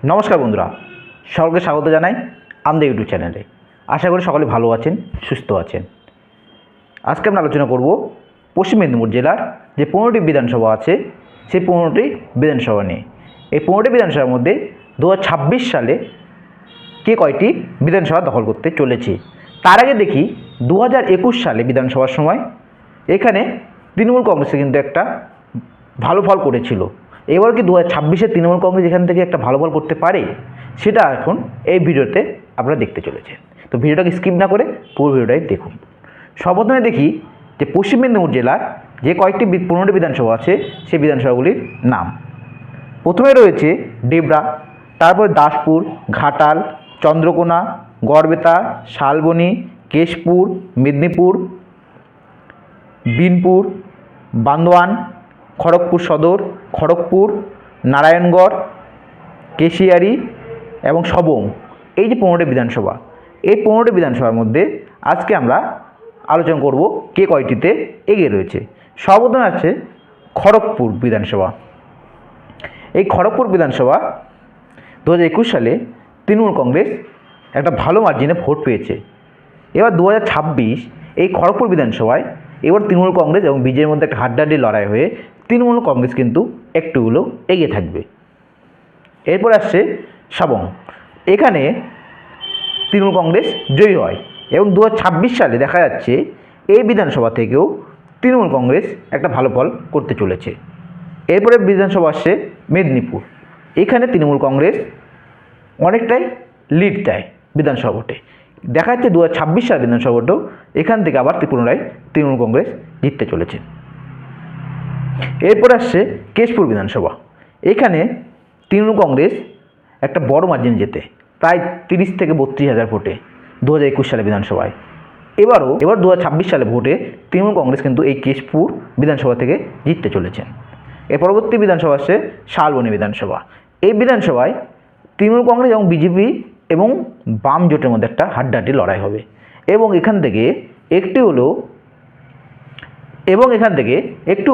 নমস্কার বন্ধুরা, সকলকে স্বাগত জানাই আমাদের ইউটিউব চ্যানেলে। আশা করি সকলে ভালো আছেন, সুস্থ আছেন। আজকে আমরা আলোচনা করব পশ্চিম মেদিনীপুর জেলার যে 15টি বিধানসভা আছে সেই 15টি বিধানসভা নিয়ে। এই 15টি বিধানসভার মধ্যে 2026 সালে কে কয়টি বিধানসভা দখল করতে চলেছে। তার আগে দেখি 2021 সালে বিধানসভার সময় এখানে তৃণমূল কংগ্রেসে কিন্তু একটা ভালো ফল করেছিল। এবার কি 2026-এ তৃণমূল কংগ্রেস এখান থেকে একটা ভালো ফল করতে পারে, সেটা এখন এই ভিডিওতে আপনারা দেখতে চলেছেন। তো ভিডিওটাকে স্কিপ না করে পুরো ভিডিওটাই দেখুন। সর্বপ্রথমে দেখি যে পশ্চিম মেদিনীপুর জেলার যে কয়েকটি 15টি বিধানসভা আছে সেই বিধানসভাগুলির নাম। প্রথমে রয়েছে ডেবরা, তারপরে দাসপুর, ঘাটাল, চন্দ্রকোনা, গড়বেতা, শালবনী, কেশপুর, মেদিনীপুর, বিনপুর, বান্দোয়ান, খড়গপুর সদর, খড়গপুর, নারায়ণগড়, কেশিয়ারি এবং সবং। এই যে 15টি বিধানসভা, এই 15টি বিধানসভার মধ্যে আজকে আমরা আলোচনা করব কে কয়টিতে এগিয়ে রয়েছে। সর্বপ্রথমে আছে খড়গপুর বিধানসভা। এই খড়গপুর বিধানসভা 2021 সালে তৃণমূল কংগ্রেস একটা ভালো মার্জিনে ভোট পেয়েছে। এবার 2026 এই খড়গপুর বিধানসভায় এবার তৃণমূল কংগ্রেস এবং বিজেপির মধ্যে একটা হাড্ডাহাড্ডি লড়াই হয়ে তৃণমূল কংগ্রেস কিন্তু একটু হলেও এগিয়ে থাকবে। এরপর আসছে সবং। এখানে তৃণমূল কংগ্রেস জয়ী হয় এবং 2026 সালে দেখা যাচ্ছে এই বিধানসভা থেকেও তৃণমূল কংগ্রেস একটা ভালো ফল করতে চলেছে। এরপরে বিধানসভা আসছে মেদিনীপুর। এখানে তৃণমূল কংগ্রেস অনেকটাই লিড দেয় বিধানসভা ভোটে। দেখা যাচ্ছে 2026 সাল বিধানসভা ভোটেও এখান থেকে আবার পুনরায় তৃণমূল কংগ্রেস জিততে চলেছে। এরপর আসছে কেশপুর বিধানসভা। এখানে তৃণমূল কংগ্রেস একটা বড় মার্জিন জেতে, প্রায় 30 থেকে 32 হাজার ভোটে 2021 সালে বিধানসভায়। এবার 2026 সালে ভোটে তৃণমূল কংগ্রেস কিন্তু এই কেশপুর বিধানসভা থেকে জিততে চলেছেন। এর পরবর্তী বিধানসভা আসছে শালবনী বিধানসভা। এই বিধানসভায় তৃণমূল কংগ্রেস এবং বিজেপি এবং বাম জোটের মধ্যে একটা হাড্ডাহাড্ডি লড়াই হবে এবং এখান থেকে একটু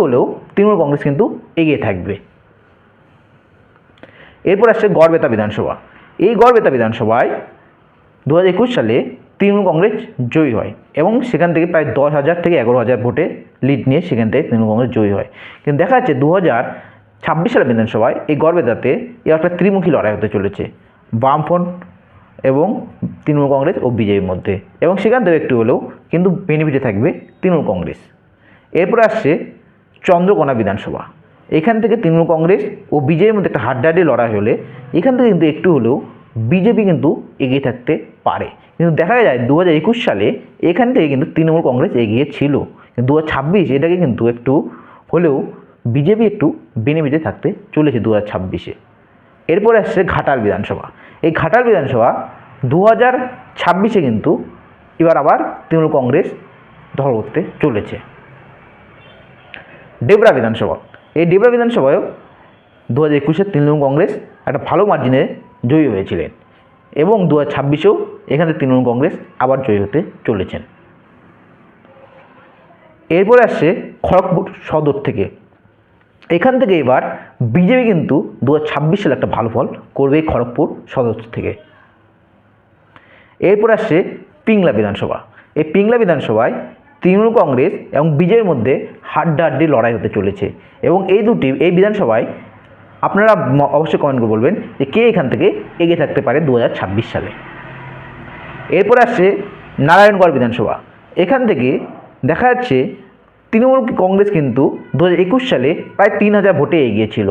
হলেও তৃণমূল কংগ্রেস কিন্তু এগিয়ে থাকবে। এরপর আসছে গড়বেতা বিধানসভা। এই গড়বেতা বিধানসভায় 2021 সালে তৃণমূল কংগ্রেস জয়ী হয় এবং সেখান থেকে প্রায় 10,000 থেকে 11,000 ভোটে লিড নিয়ে সেখান থেকে তৃণমূল কংগ্রেস জয়ী হয়। কিন্তু দেখা যাচ্ছে 2026 সালের বিধানসভায় এই গড়বেতাতে একটা ত্রিমুখী লড়াই হতে চলেছে বামফ্রন্ট এবং তৃণমূল কংগ্রেস ও বিজেপির মধ্যে, এবং সেখান থেকে একটু হলেও কিন্তু বেনিফিটে থাকবে তৃণমূল কংগ্রেস। এরপরে আসছে চন্দ্রকোনা বিধানসভা। এখান থেকে তৃণমূল কংগ্রেস ও বিজেপির মধ্যে একটা হাড্ডাহাড্ডি লড়াই হলে এখান থেকে কিন্তু একটু হলেও বিজেপি কিন্তু এগিয়ে থাকতে পারে। কিন্তু দেখা যায় 2021 সালে এখান থেকে কিন্তু তৃণমূল কংগ্রেস এগিয়ে ছিল, কিন্তু 2026 এটাকে কিন্তু একটু হলেও বিজেপি একটু বেনিফিটে থাকতে চলেছে 2026-এ। এরপরে আসছে ঘাটাল বিধানসভা। এই ঘাটাল বিধানসভা 2026-এ কিন্তু এবার আবার তৃণমূল কংগ্রেস দখল করতে চলেছে। ডেবরা বিধানসভা। এই ডেবরা বিধানসভায়ও 2021-এ তৃণমূল কংগ্রেস একটা ভালো মার্জিনে জয়ী হয়েছিলেন এবং 2026-এও এখানে তৃণমূল কংগ্রেস আবার জয়ী হতে চলেছেন। এরপরে আসছে খড়গপুর সদর থেকে। এখান থেকে এবার বিজেপি কিন্তু 2026 সালে একটা ভালো ফল করবে এই খড়গপুর সদর থেকে। এরপর আসছে পিংলা বিধানসভা। এই পিংলা বিধানসভায় তৃণমূল কংগ্রেস এবং বিজেপির মধ্যে হাড্ডাহাড্ডি লড়াই হতে চলেছে এবং এই বিধানসভায় আপনারা অবশ্যই কমেন্ট করে বলবেন যে কে এখান থেকে এগিয়ে থাকতে পারে 2026 সালে। এরপর আসছে নারায়ণগড় বিধানসভা। এখান থেকে দেখা যাচ্ছে তৃণমূল কংগ্রেস কিন্তু 2021 সালে প্রায় 3,000 ভোটে এগিয়েছিল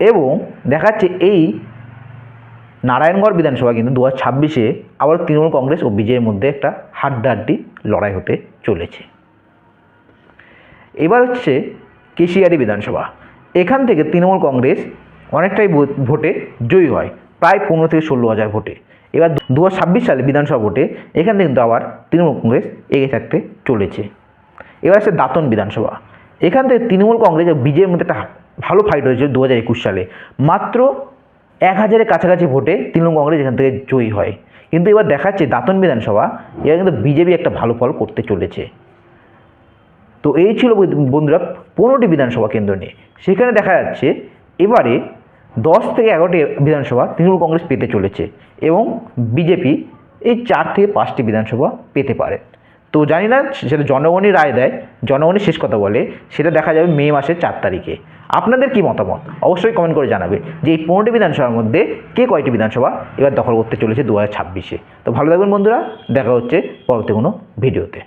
এবং দেখা যাচ্ছে এই নারায়ণগড় বিধানসভা কিন্তু 2026-এ আবার তৃণমূল কংগ্রেস ও বিজেপির মধ্যে একটা হাড্ডাহাড্ডি লড়াই হতে চলেছে। এবার হচ্ছে কেশিয়ারি বিধানসভা। এখান থেকে তৃণমূল কংগ্রেস অনেকটাই ভোটে জয়ী হয়, প্রায় 15 থেকে 16,000 ভোটে। এবার 2026 সালে বিধানসভা ভোটে এখান থেকে কিন্তু আবার তৃণমূল কংগ্রেস এগিয়ে থাকতে চলেছে। এবার আছে দাঁতন বিধানসভা। এখান থেকে তৃণমূল কংগ্রেস ও বিজেপির মধ্যে একটা ভালো ফাইট হয়েছিল 2021 সালে। মাত্র 1,000-এর কাছাকাছি ভোটে তৃণমূল কংগ্রেস এখান থেকে জয়ী হয়, কিন্তু এবার দেখাচ্ছে দাঁতন বিধানসভা এবার কিন্তু বিজেপি একটা ভালো ফল করতে চলেছে। তো এই ছিল বন্ধুরা 15টি বিধানসভা কেন্দ্র নিয়ে। সেখানে দেখা যাচ্ছে এবারে 10 থেকে 11টি বিধানসভা তৃণমূল কংগ্রেস পেতে চলেছে এবং বিজেপি এই 4 থেকে 5টি বিধানসভা পেতে পারে। তো জানি না, সেটা জনগণই রায় দেয়, জনগণই শেষ কথা বলে, সেটা দেখা যাবে মে মাসের 4 তারিখে। আপনাদের কি মতামত অবশ্যই কমেন্ট করে জানাবে যে এই 15টি বিধানসভার মধ্যে কে কয়টি বিধানসভা এবার দখল করতে চলেছে 2026-এ। তো ভালো থাকবেন বন্ধুরা, দেখা হচ্ছে পরবর্তী কোনো ভিডিওতে।